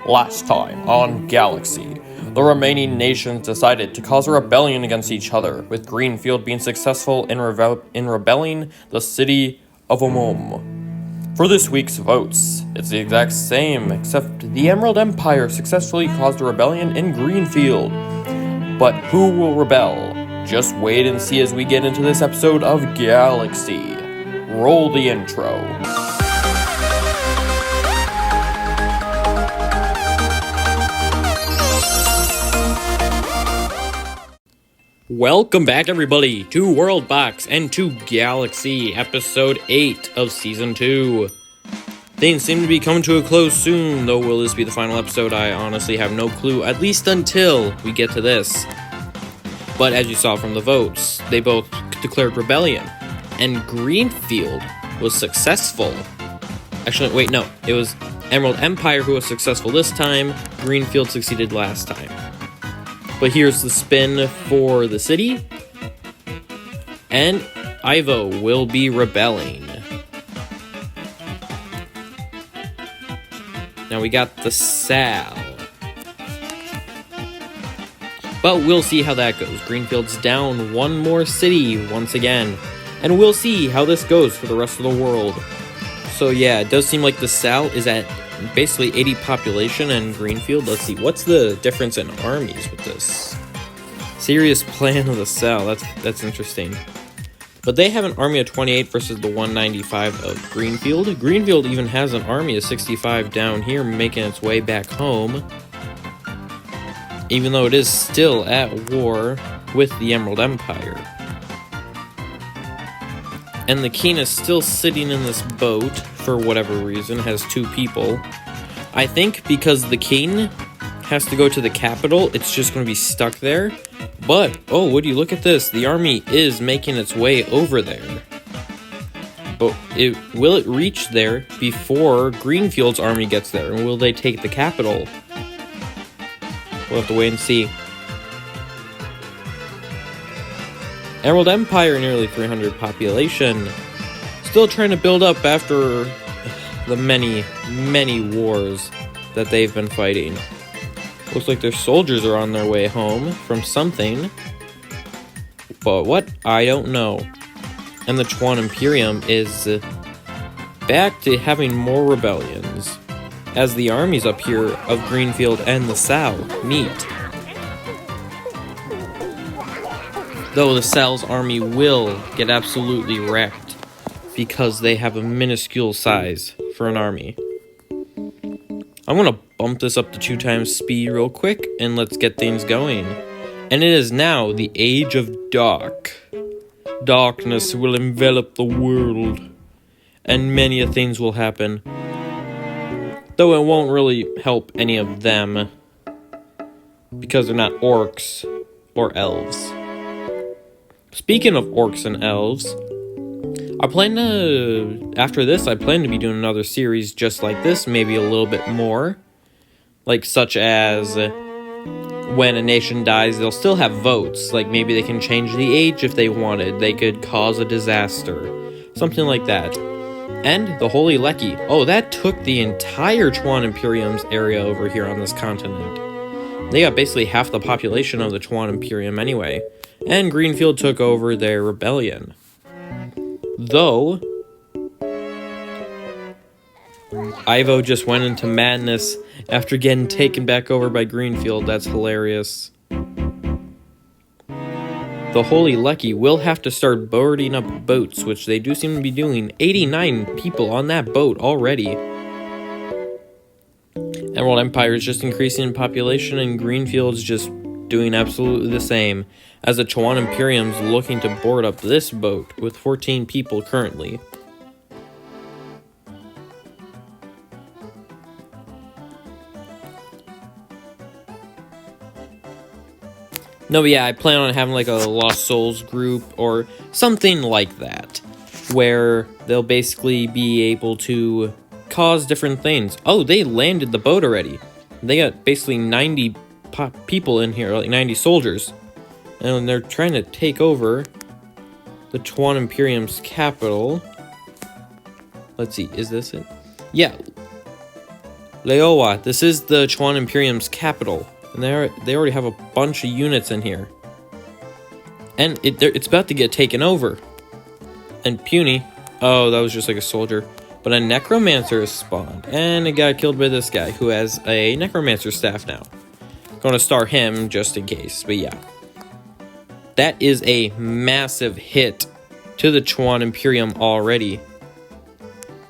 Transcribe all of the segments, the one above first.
Last time on Galaxy, the remaining nations decided to cause a rebellion against each other, with Greenfield being successful in rebelling the city of Omom. For this week's votes, it's the exact same, except the Emerald Empire successfully caused a rebellion in Greenfield. But who will rebel? Just wait and see as we get into this episode of Galaxy. Roll the intro. Welcome back, everybody, to WorldBox and to Galaxy, Episode 8 of Season 2. Things seem to be coming to a close soon, though will this be the final episode? I honestly have no clue, at least until we get to this. But as you saw from the votes, they both declared rebellion, and Greenfield was successful. Actually, wait, no, it was Emerald Empire who was successful this time, Greenfield succeeded last time. But here's the spin for the city, and Ivo will be rebelling. Now we got the Sal. But we'll see how that goes. Greenfield's down one more city once again, and we'll see how this goes for the rest of the world. So yeah, it does seem like the Sal is at basically 80 population and Greenfield. Let's see, what's the difference in armies with this? Serious plan of the Sal, that's interesting. But they have an army of 28 versus the 195 of Greenfield. Greenfield even has an army of 65 down here making its way back home, even though it is still at war with the Emerald Empire. And the king is still sitting in this boat, for whatever reason, has two people. I think because the king has to go to the capital, it's just going to be stuck there. But, oh, would you look at this? The army is making its way over there. But will it reach there before Greenfield's army gets there? And will they take the capital? We'll have to wait and see. Emerald Empire, nearly 300 population. Still trying to build up after the many, many wars that they've been fighting. Looks like their soldiers are on their way home from something. But what? I don't know. And the Chuan Imperium is back to having more rebellions, as the armies up here of Greenfield and the Sal meet. Though the Sal's army will get absolutely wrecked because they have a minuscule size for an army. I'm going to bump this up to 2 times speed real quick and let's get things going. And it is now the Age of Dark. Darkness will envelop the world, and many things will happen. Though it won't really help any of them, because they're not orcs or elves. Speaking of orcs and elves, after this, I plan to be doing another series just like this, maybe a little bit more. Like, such as, when a nation dies, they'll still have votes. Like, maybe they can change the age if they wanted. They could cause a disaster. Something like that. And the Holy Lecky. Oh, that took the entire Chuan Imperium's area over here on this continent. They got basically half the population of the Chuan Imperium anyway. And Greenfield took over their rebellion. Though, Ivo just went into madness after getting taken back over by Greenfield. That's hilarious. The Holy Lecky will have to start boarding up boats, which they do seem to be doing. 89 people on that boat already. Emerald Empire is just increasing in population, and Greenfield's just doing absolutely the same, as the Chuan Imperium's looking to board up this boat with 14 people currently. No, but yeah, I plan on having like a Lost Souls group or something like that, where they'll basically be able to cause different things. Oh, they landed the boat already. They got basically 90 people in here, like 90 soldiers. And they're trying to take over the Chuan Imperium's capital. Let's see, is this it? Yeah. Leowa, this is the Chuan Imperium's capital. And they already have a bunch of units in here. And it's about to get taken over. And Puny, oh, that was just like a soldier. But a necromancer is spawned. And it got killed by this guy who has a necromancer staff now. Gonna star him just in case, but yeah. That is a massive hit to the Chuan Imperium already.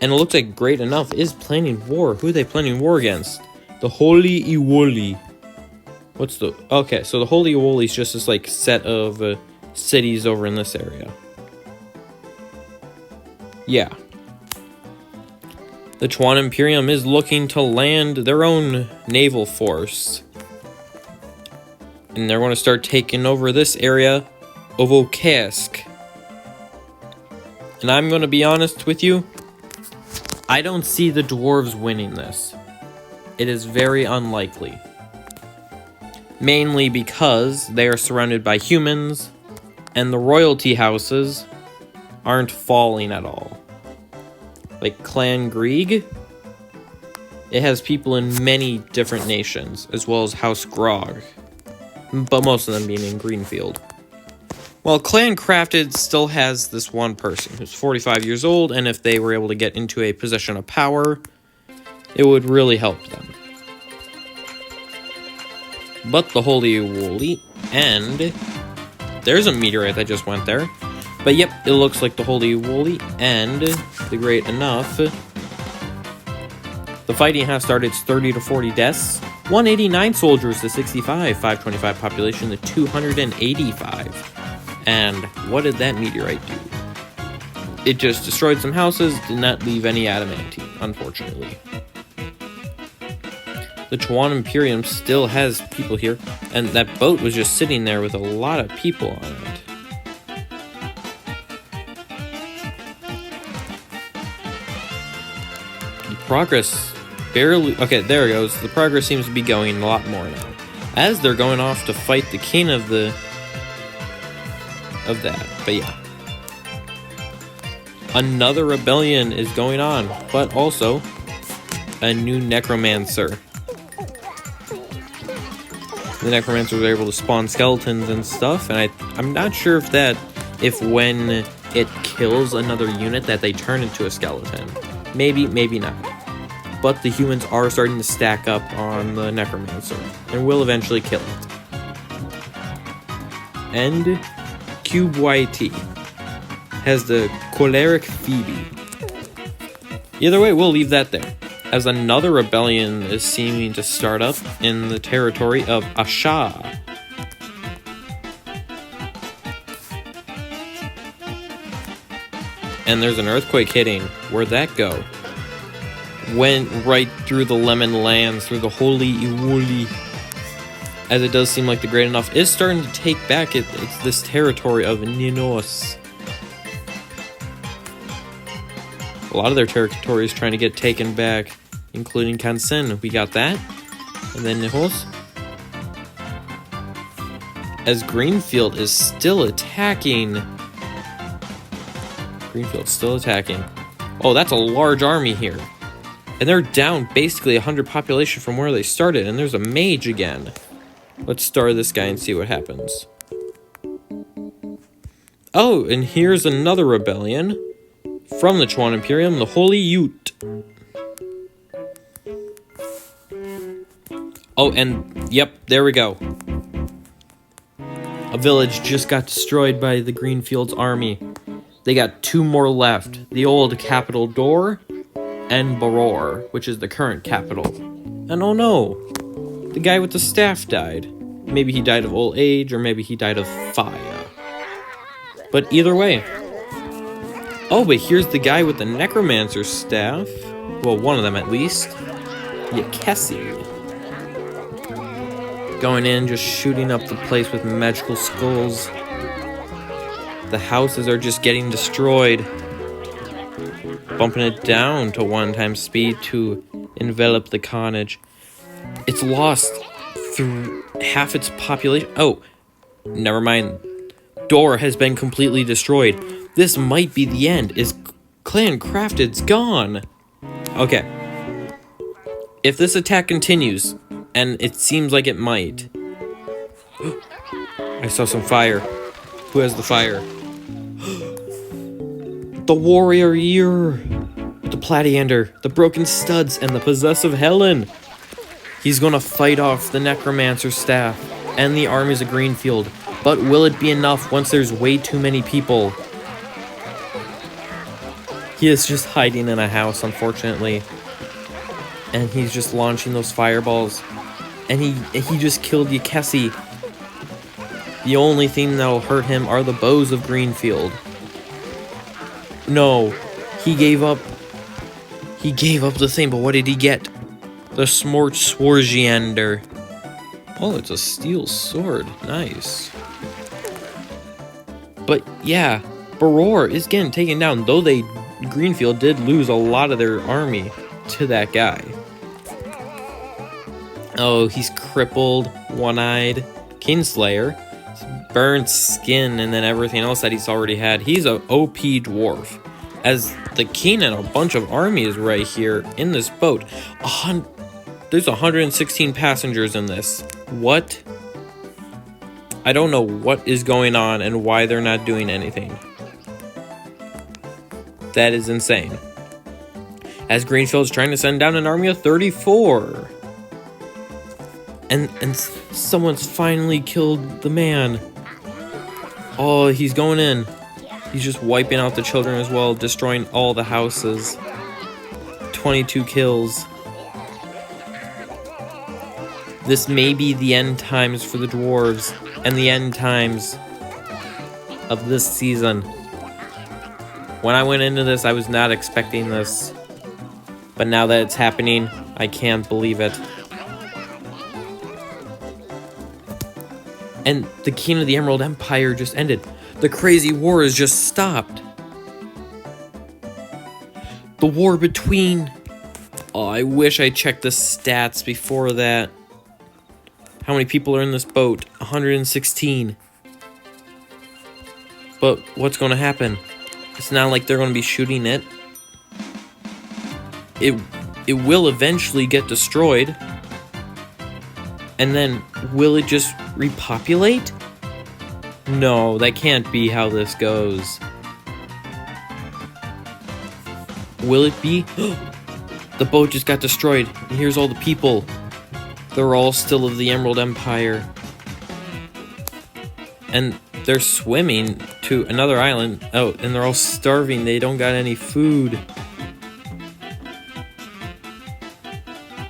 And it looks like Great Enough is planning war. Who are they planning war against? The Holy Iwoli. What's the... Okay, so the Holy Iwoli is just this like set of cities over in this area. Yeah. The Chuan Imperium is looking to land their own naval force. And they're going to start taking over this area of Okesk. And I'm going to be honest with you. I don't see the dwarves winning this. It is very unlikely. Mainly because they are surrounded by humans. And the royalty houses aren't falling at all. Like Clan Grieg. It has people in many different nations. As well as House Grog. But most of them being in Greenfield. Well, Clan Crafted still has this one person who's 45 years old, and if they were able to get into a position of power, it would really help them. But the Holy Woolly, and there's a meteorite that just went there. But yep, it looks like the Holy Woolly and the Great Enough. The fighting has started. It's 30 to 40 deaths. 189 soldiers to 65, 525 population to 285. And what did that meteorite do? It just destroyed some houses, did not leave any adamantine, unfortunately. The Chuan Imperium still has people here, and that boat was just sitting there with a lot of people on it. The progress barely... Okay, there it goes. The progress seems to be going a lot more now. As they're going off to fight the king of that. But yeah. Another rebellion is going on, but also a new necromancer. The necromancers are able to spawn skeletons and stuff, and I'm not sure if when it kills another unit that they turn into a skeleton. Maybe, maybe not. But the humans are starting to stack up on the necromancer, and will eventually kill it. And Cube YT has the Choleric Phoebe. Either way, we'll leave that there, as another rebellion is seeming to start up in the territory of Asha. And there's an earthquake hitting. Where'd that go? Went right through the Lemon Lands, through the Holy Iwoli. As it does seem like the Great Enough is starting to take back it's this territory of Ninos. A lot of their territory is trying to get taken back, including Kansen. We got that. And then Nihos. As Greenfield is still attacking. Greenfield's still attacking. Oh, that's a large army here. And they're down basically 100 population from where they started. And there's a mage again. Let's star this guy and see what happens. Oh, and here's another rebellion. From the Chuan Imperium, the Holy Ute. Oh, and yep, there we go. A village just got destroyed by the Greenfield's army. They got 2 more left. The old capital Dor and Baror, which is the current capital. And oh no, the guy with the staff died. Maybe he died of old age, or maybe he died of fire. But either way. Oh, but here's the guy with the necromancer staff. Well, one of them at least. Yakesi. Going in, just shooting up the place with magical skulls. The houses are just getting destroyed. Bumping it down to 1x speed to envelop the carnage. It's lost through half its population. Oh, never mind. Dor has been completely destroyed. This might be the end. Is Clan Crafted's gone? Okay. If this attack continues, and it seems like it might... I saw some fire. Who has the fire? The warrior ear! The Platiander, the broken studs, and the possessive Helen! He's gonna fight off the necromancer's staff and the armies of Greenfield, but will it be enough once there's way too many people? He is just hiding in a house, unfortunately. And he's just launching those fireballs. And he just killed Yakesi. The only thing that'll hurt him are the bows of Greenfield. No, he gave up. He gave up the thing, but what did he get? The Smort Sworgiander. Oh, it's a steel sword. Nice. But yeah, Baror is getting taken down, though Greenfield did lose a lot of their army to that guy. Oh, he's crippled, one-eyed, Kingslayer, burnt skin, and then everything else that he's already had. He's a OP dwarf. As the king and a bunch of armies right here in this boat. There's 116 passengers in this. What? I don't know what is going on and why they're not doing anything. That is insane. As Greenfield's trying to send down an army of 34. And someone's finally killed the man. Oh, he's going in. He's just wiping out the children as well, destroying all the houses. 22 kills. This may be the end times for the dwarves and the end times of this season. When I went into this, I was not expecting this. But now that it's happening, I can't believe it. And the King of the Emerald Empire just ended. The crazy war has just stopped. The war between... Oh, I wish I checked the stats before that. How many people are in this boat? 116. But what's going to happen? It's not like they're going to be shooting it. It will eventually get destroyed. And then, will it just repopulate? No, that can't be how this goes. Will it be? The boat just got destroyed. And here's all the people. They're all still of the Emerald Empire. And they're swimming to another island. Oh, and they're all starving. They don't got any food.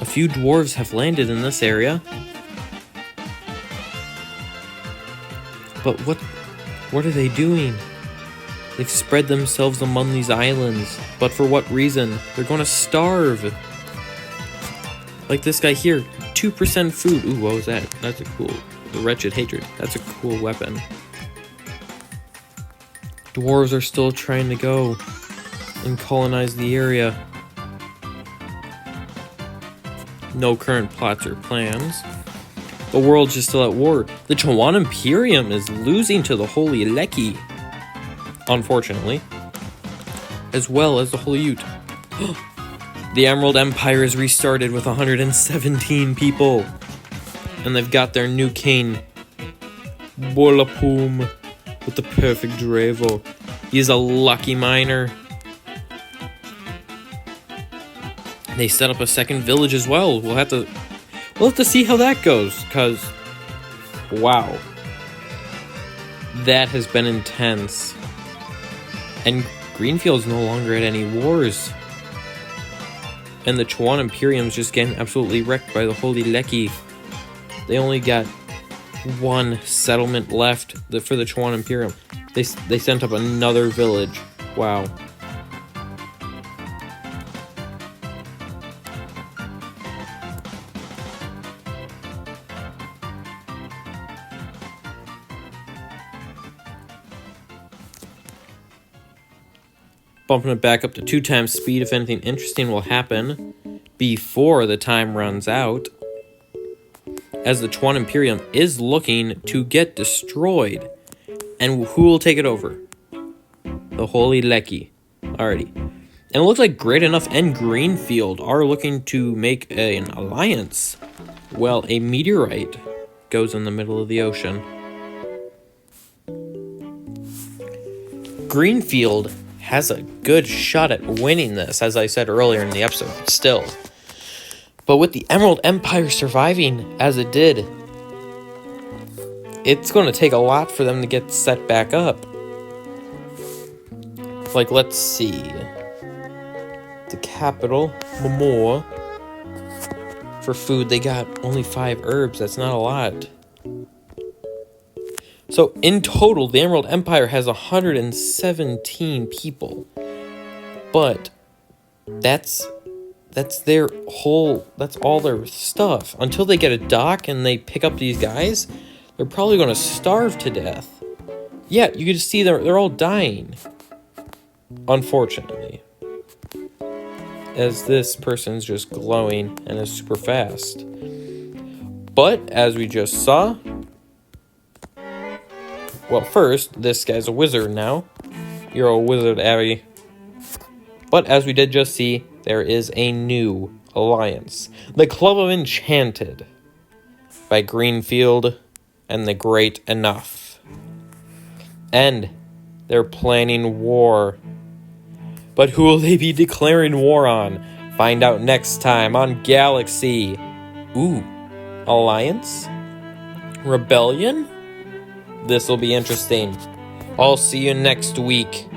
A few dwarves have landed in this area. But what are they doing? They've spread themselves among these islands. But for what reason? They're gonna starve. Like this guy here, 2% food. Ooh, what was that? That's a cool... The Wretched Hatred. That's a cool weapon. Dwarves are still trying to go and colonize the area. No current plots or plans. The world's just still at war. The Chuan Imperium is losing to the Holy Leki, unfortunately, as well as the Holy Ute. The Emerald Empire is restarted with 117 people, and they've got their new king, Bolapum, with the perfect Drevo. He's a lucky miner. They set up a second village as well. We'll have to see how that goes, because, wow. That has been intense. And Greenfield's no longer at any wars. And the Chuan Imperium's just getting absolutely wrecked by the Holy Leki. They only got one settlement left for the Chuan Imperium. They sent up another village. Wow. Bumping it back up to 2 times speed if anything interesting will happen before the time runs out. As the Chuan Imperium is looking to get destroyed. And who will take it over? The Holy Leki. Alrighty. And it looks like Great Enough and Greenfield are looking to make an alliance. Well, a meteorite goes in the middle of the ocean. Greenfield has a good shot at winning this, as I said earlier in the episode, but still. But with the Emerald Empire surviving as it did, it's going to take a lot for them to get set back up. Like, let's see. The capital, Momoa. For food, they got only 5 herbs. That's not a lot. So, in total, the Emerald Empire has 117 people. But that's all their stuff. Until they get a dock and they pick up these guys, they're probably going to starve to death. Yeah, you can just see they're all dying. Unfortunately. As this person's just glowing and is super fast. But, as we just saw... Well, first, this guy's a wizard now. You're a wizard, Abby. But, as we did just see, there is a new alliance. The Club of Enchanted. By Greenfield and the Great Enough. And they're planning war. But who will they be declaring war on? Find out next time on GAalaxy. Ooh, alliance? Rebellion? This will be interesting. I'll see you next week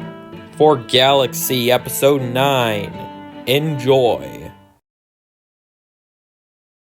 for GAalaxy Episode 9. Enjoy.